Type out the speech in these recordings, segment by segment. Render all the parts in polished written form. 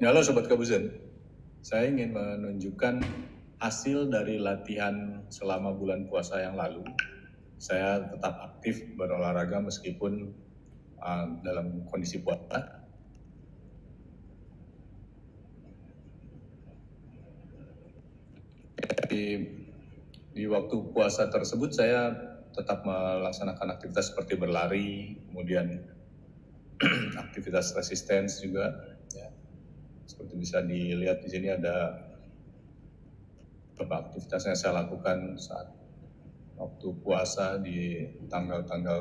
Halo Sobat Kabuzen, saya ingin menunjukkan hasil dari latihan selama bulan puasa yang lalu. Saya tetap aktif berolahraga meskipun dalam kondisi puasa. Di waktu puasa tersebut saya tetap melaksanakan aktivitas seperti berlari, kemudian aktivitas resistance juga. Ya. Seperti bisa dilihat di sini ada beberapa aktivitas yang saya lakukan saat waktu puasa di tanggal-tanggal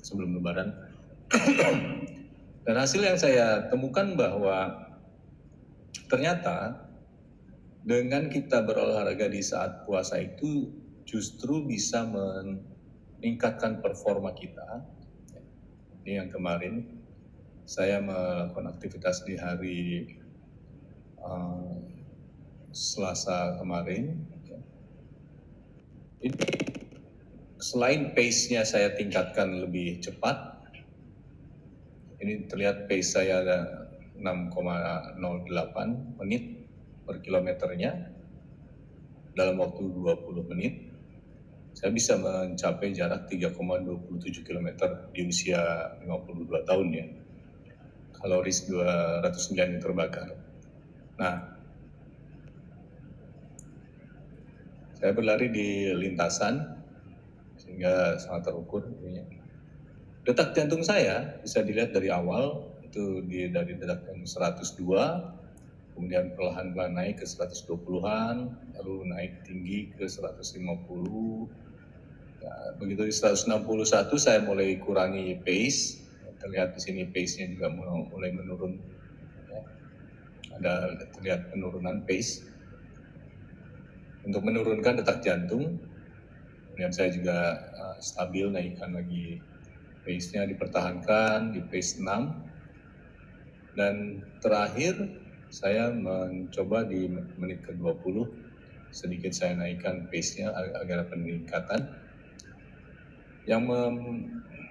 sebelum Lebaran. Dan hasil yang saya temukan bahwa ternyata dengan kita berolahraga di saat puasa itu justru bisa meningkatkan performa kita. Ini yang kemarin saya melakukan aktivitas di hari Selasa kemarin. Ini selain pace-nya saya tingkatkan lebih cepat, ini terlihat pace saya ada 6,08 menit per kilometernya dalam waktu 20 menit. Saya bisa mencapai jarak 3,27 km di usia 52 tahun ya. Kalori 209 yang terbakar. Nah, saya berlari di lintasan sehingga sangat terukur. Detak jantung saya bisa dilihat dari awal itu dari detak jantung 102, kemudian perlahan-lahan naik ke 120-an, lalu naik tinggi ke 150. Ya, begitu di 161 saya mulai kurangi pace. Terlihat di sini pace-nya juga mulai menurun. Ya. Ada terlihat penurunan pace. Untuk menurunkan detak jantung, kemudian saya juga stabil naikkan lagi pace-nya, dipertahankan di pace 6. Dan terakhir saya mencoba di menit ke-20 sedikit saya naikkan pace-nya agar peningkatan. Yang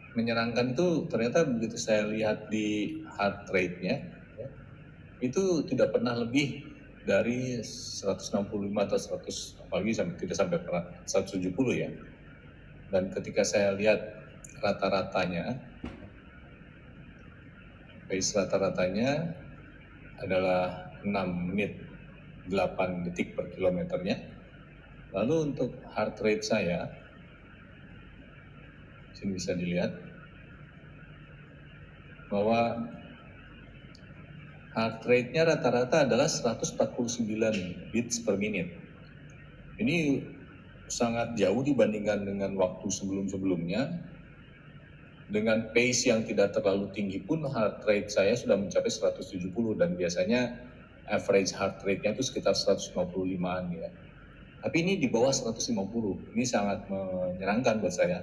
menyenangkan itu ternyata begitu saya lihat di heart rate-nya ya, itu tidak pernah lebih dari 165 atau 100, apalagi tidak sampai 170 ya. Dan ketika saya lihat rata-ratanya, pace rata-ratanya adalah 6 menit 8 detik per kilometernya. Lalu untuk heart rate saya, sini bisa dilihat bahwa heart rate-nya rata-rata adalah 149 beats per minute. Ini sangat jauh dibandingkan dengan waktu sebelum-sebelumnya. Dengan pace yang tidak terlalu tinggi pun heart rate saya sudah mencapai 170 dan biasanya average heart rate-nya itu sekitar 155-an ya. Tapi ini di bawah 150. Ini sangat menyenangkan buat saya.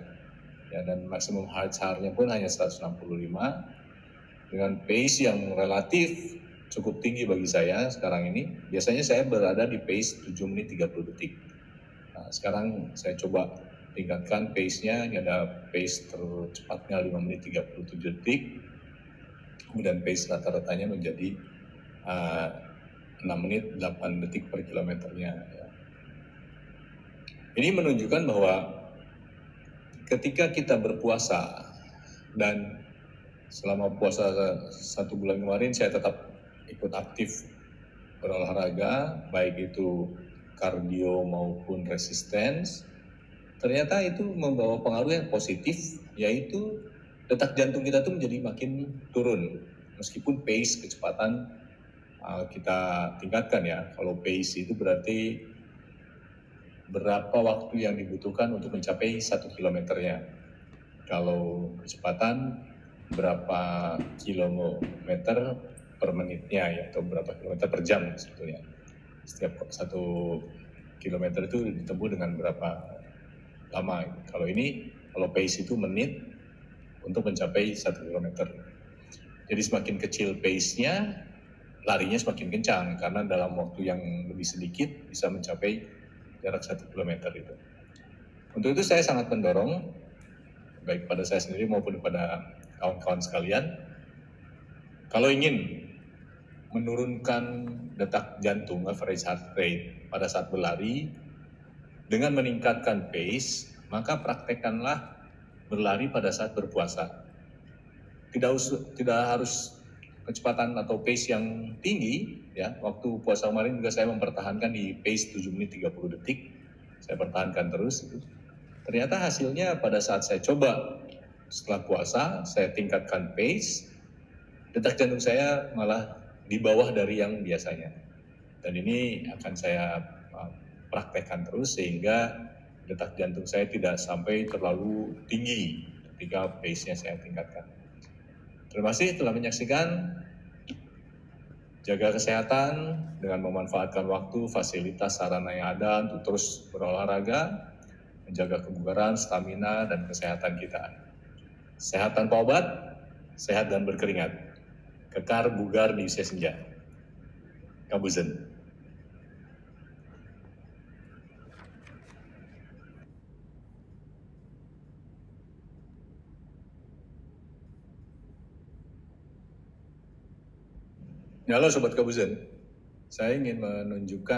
Ya, dan maksimum heart rate-nya pun hanya 165 dengan pace yang relatif cukup tinggi bagi saya sekarang ini. Biasanya saya berada di pace 7 menit 30 detik. Nah, sekarang saya coba tingkatkan pace-nya. Ini ada pace tercepatnya 5 menit 37 detik. Kemudian pace rata-ratanya menjadi 6 menit 8 detik per kilometernya. Ini menunjukkan bahwa ketika kita berpuasa dan selama puasa 1 bulan kemarin saya tetap ikut aktif berolahraga, baik itu kardio maupun resistance, ternyata itu membawa pengaruh yang positif, yaitu detak jantung kita tuh menjadi makin turun. Meskipun pace kecepatan kita tingkatkan ya. Kalau pace itu berarti berapa waktu yang dibutuhkan untuk mencapai 1 kilometernya. Kalau kecepatan berapa kilometer per menitnya ya, atau berapa kilometer per jam sebetulnya. Setiap 1 kilometer itu ditempuh dengan berapa lama. Kalau pace itu menit untuk mencapai 1 kilometer. Jadi semakin kecil pace-nya, larinya semakin kencang karena dalam waktu yang lebih sedikit bisa mencapai jarak 1 kilometer itu. Untuk itu saya sangat mendorong baik pada saya sendiri maupun pada kawan-kawan sekalian, kalau ingin menurunkan detak jantung, average heart rate pada saat berlari, dengan meningkatkan pace, maka praktekkanlah berlari pada saat berpuasa. Tidak harus kecepatan atau pace yang tinggi, ya. Waktu puasa kemarin juga saya mempertahankan di pace 7 menit 30 detik, saya pertahankan terus. Ternyata hasilnya pada saat saya coba setelah puasa, saya tingkatkan pace, detak jantung saya malah di bawah dari yang biasanya. Dan ini akan saya praktekkan terus sehingga detak jantung saya tidak sampai terlalu tinggi ketika pace-nya saya tingkatkan. Terima kasih telah menyaksikan. Jaga kesehatan dengan memanfaatkan waktu, fasilitas, sarana yang ada untuk terus berolahraga, menjaga kebugaran, stamina, dan kesehatan kita. Sehat tanpa obat, sehat dan berkeringat. Kekar bugar di usia senja. Kabuzen. Halo Sobat Kabuzen, saya ingin menunjukkan